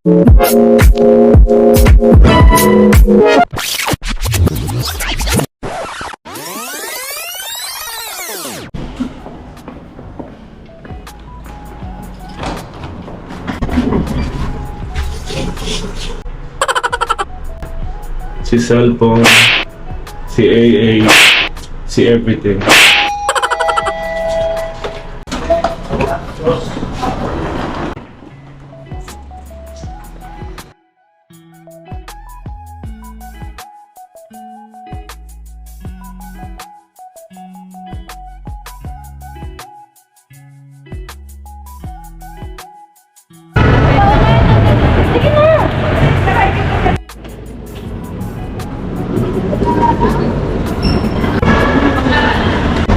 Si cellphone, si AA, si everything.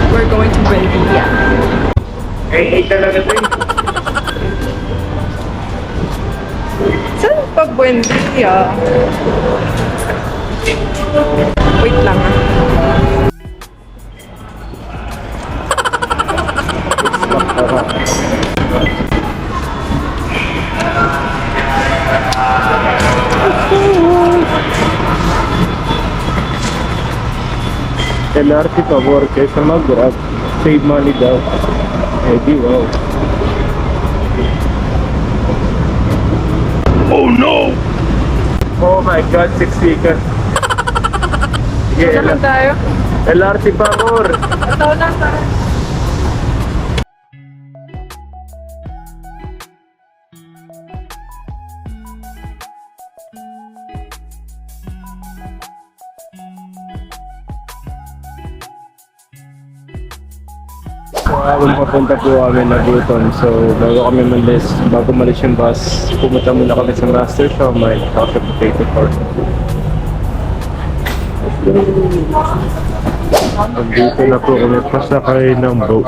We're going to Benvilla. AA talaga ito eh. Saan pa Buendia? Wait lang ah. LRT pabor kaysa mag-grab. Save money daw. Eh di wow. Oh no! Oh my god, 6 seconds. Sige, Saan tayo? LRT pabor. Ito na tayo. Papunta po kami na Buton. So, bago malis yung bus, pumunta muna kami sa Master Shawmai, tapos sa Potato Park. Dito na po kami pasakay ng boat.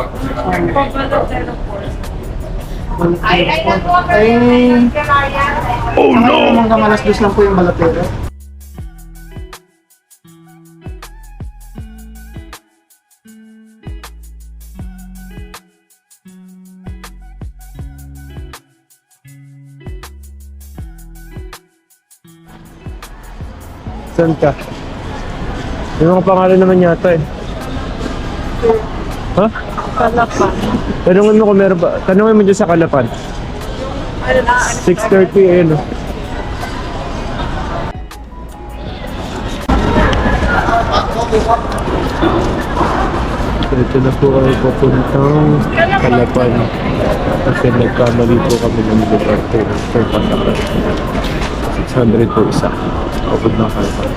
Oh no! Hanggang alas 2 lang po yung Balatero. Saan ka? Yung mga pangalan naman yata eh. Ha? Kalapan. Tanungin mo kung meron ba. Tanungin mo dyan sa Kalapan. 6:30 eh no. Ito na po kami papuntang Kalapan. Kasi nagkamali po kami ng lugar for Kalapan. 600 po isa. Kapag na Kalapan.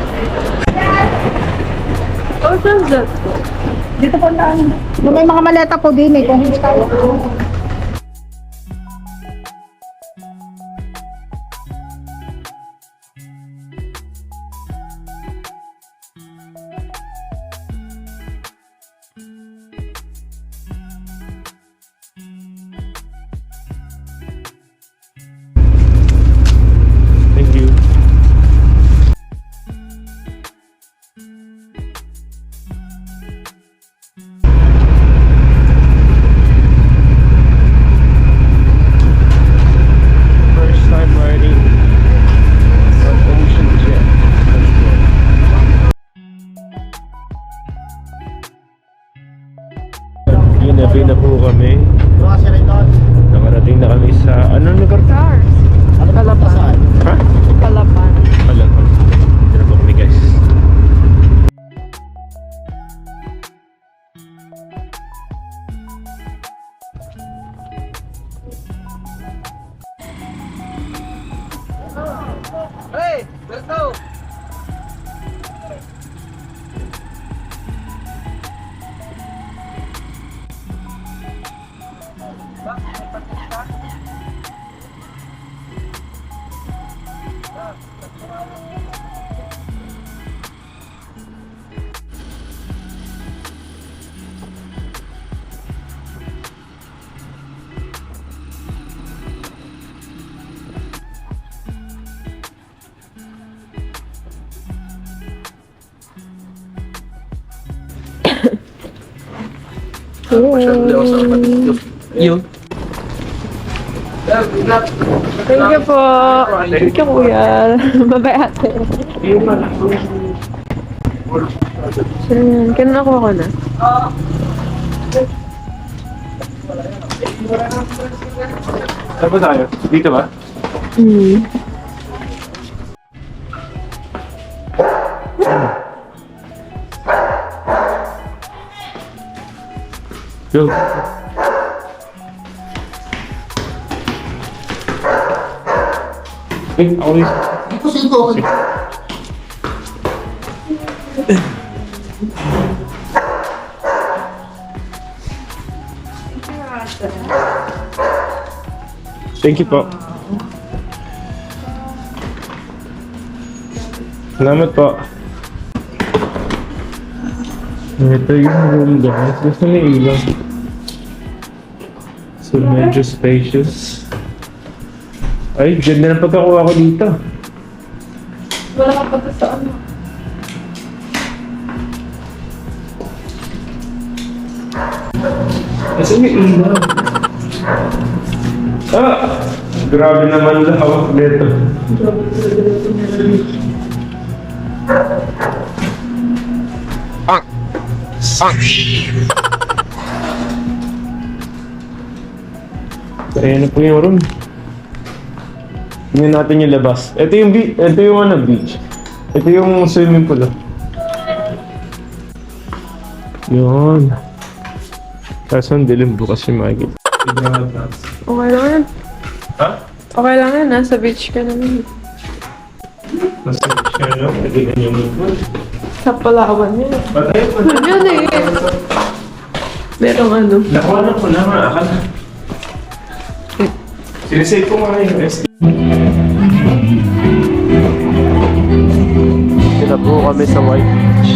Oh, saan that? Dito po na. May mga maleta po din eh. Kung hindi tayo. Thank you. First time riding on ocean jet. Ginabi na po kami. Nakarating na kami sa anong lugar? Cars. Kalapan. Ha? Kalapan. Kalapan. Dito na po kami guys. Hey! Let's go! Yun. Thank you po. Thank you, kuya. Bye-bye, ate. So, yan. Kailan nakuha ko na? Saan ba tayo? Dito ba? Hmm. Go. Ako rin. Thank you po. Salamat po. Ito yung room guys. Gusto na ilaw. So medyo spacious. Ay, ganda na pagkakuha ko dito. Wala ka pa sa ano. Kasi may ilaw. Ah! Grabe naman lawak dito. Ayan na po yung room. Tingnan natin yung labas. Ito yung ano, beach. Ito yung swimming pool. Yun. Kaso ang dilim bukas yung makikita. Okay lang yan. Ha? Okay lang yan. Nasa beach ka naman. Nasa beach ka na, nagiging yung pool. Sa Palawan yan. Patay po na. Yan eh. Merong ano. Nakuha na po na mga akal. Sinisave ko nga yung rest. Sila po kami sa White Beach.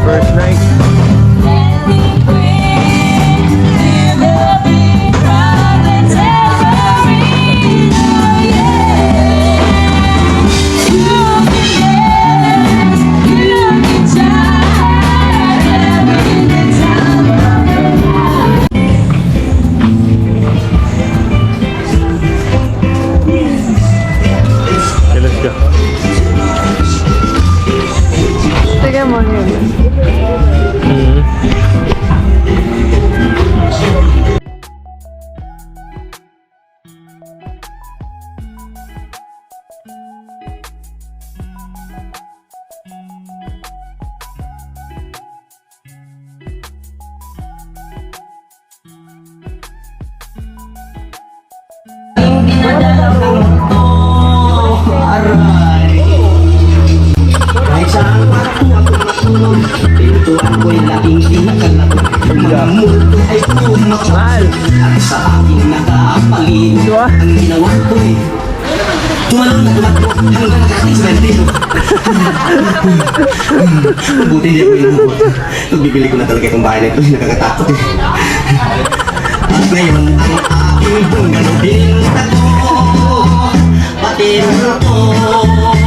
First night. Okay, let's go. Sige mo yun. Kahit saan ako matulog, ito ako'y laging inakalap. Mga multo ay pumakal at sa aking nakapalig. Ang ginawa ko'y tumalong na tumakbo hanggang nakarating sa destino. Mabuti hindi ako inubot. Bibili ko na talaga itong bahay na ito, nakakatakot eh. At ngayon ang aking bunggalo pinta ko, pati na to.